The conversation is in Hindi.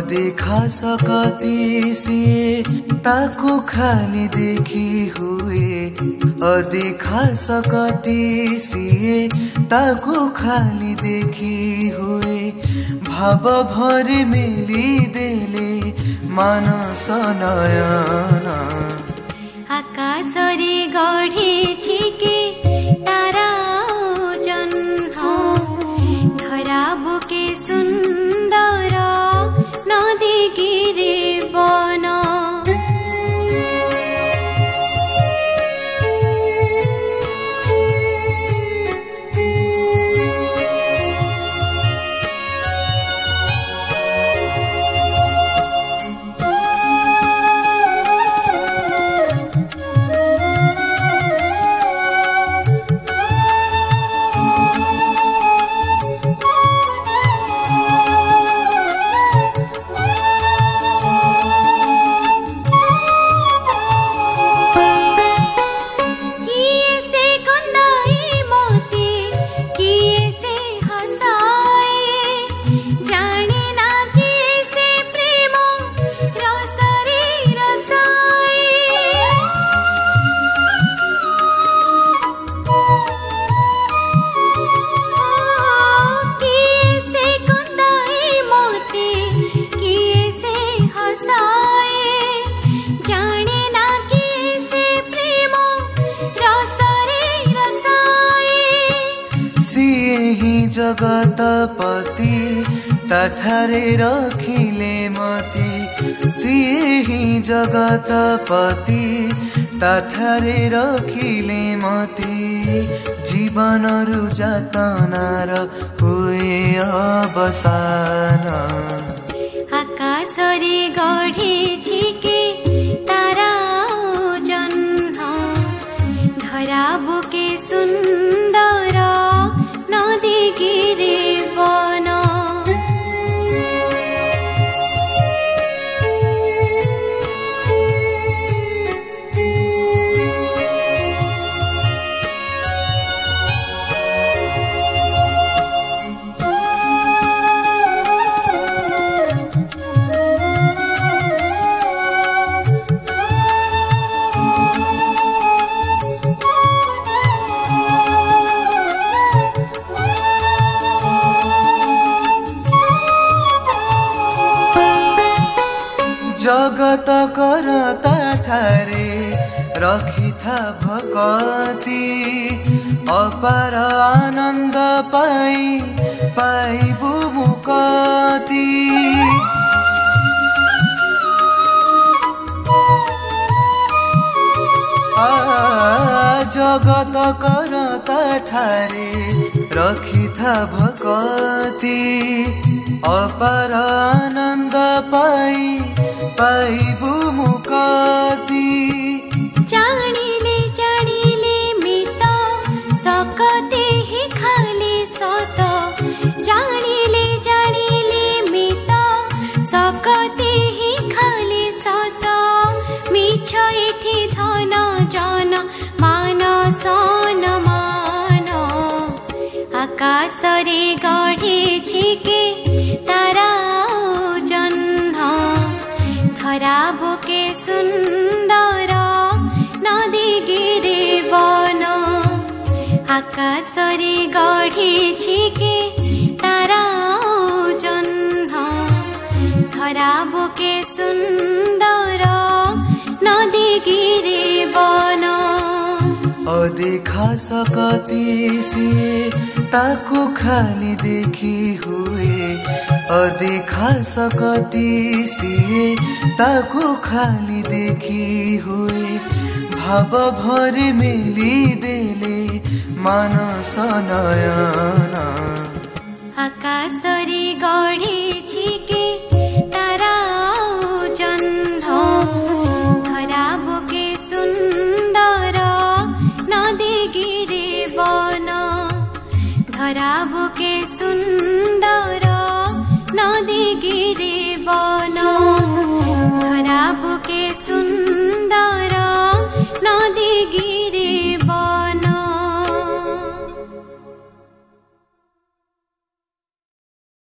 देखा सकती सिए ताको खाली देखी हुए, देखा सकती सिए ताको खाली देखी हुए, भाव भरे मिली देले मानस नयन। आकाशरे गढ़िछि के तारा जन्ह, धरा बुके सुंदर नदी गिरे बन। जगतपति ताठारे रखिले मती, सिए ही जगतपति ताठारे रखिले मती, जीवन रु जातनार हुए अवसान। आकाशरे गढ़िछि के तारा जन्ह, धरा बुके सुंदर नदी गिरे बन। जगत करता ठारे रखिथा भगती, अपार आनंद पाई पाइबु मुक्ति। जगत करता ठारे रखिथा भगती, अपार आनंद पाई पाइबु मुक्ति। जानिले जानिले मित सकते ही खाली सत, जानिले जानिले मित सकते ही खाली सत, मिछ एठी धन जन मान सन मान। आकाशरे गढ़िछि के तारा जन्ह, धरा बुके सुंदर नदी गिरे बन। आकाशरे गढिछि के तारा जह्न धरा बोके सुन्दर नदी गिरे बन अदेखा सकती सिए ताको खाली देखी हुए अदेखा सकती सिए ताको खाली देखी हुए भाव भरे मेली देले मानस नयन आकाशरे गढिछि के तारा जह्न धरा बोके सुन्दर नदी गिरे बन धरा बोके सुन्दर नदी गिरे बन धरा बोके सुन्दर नदी गिरे बन।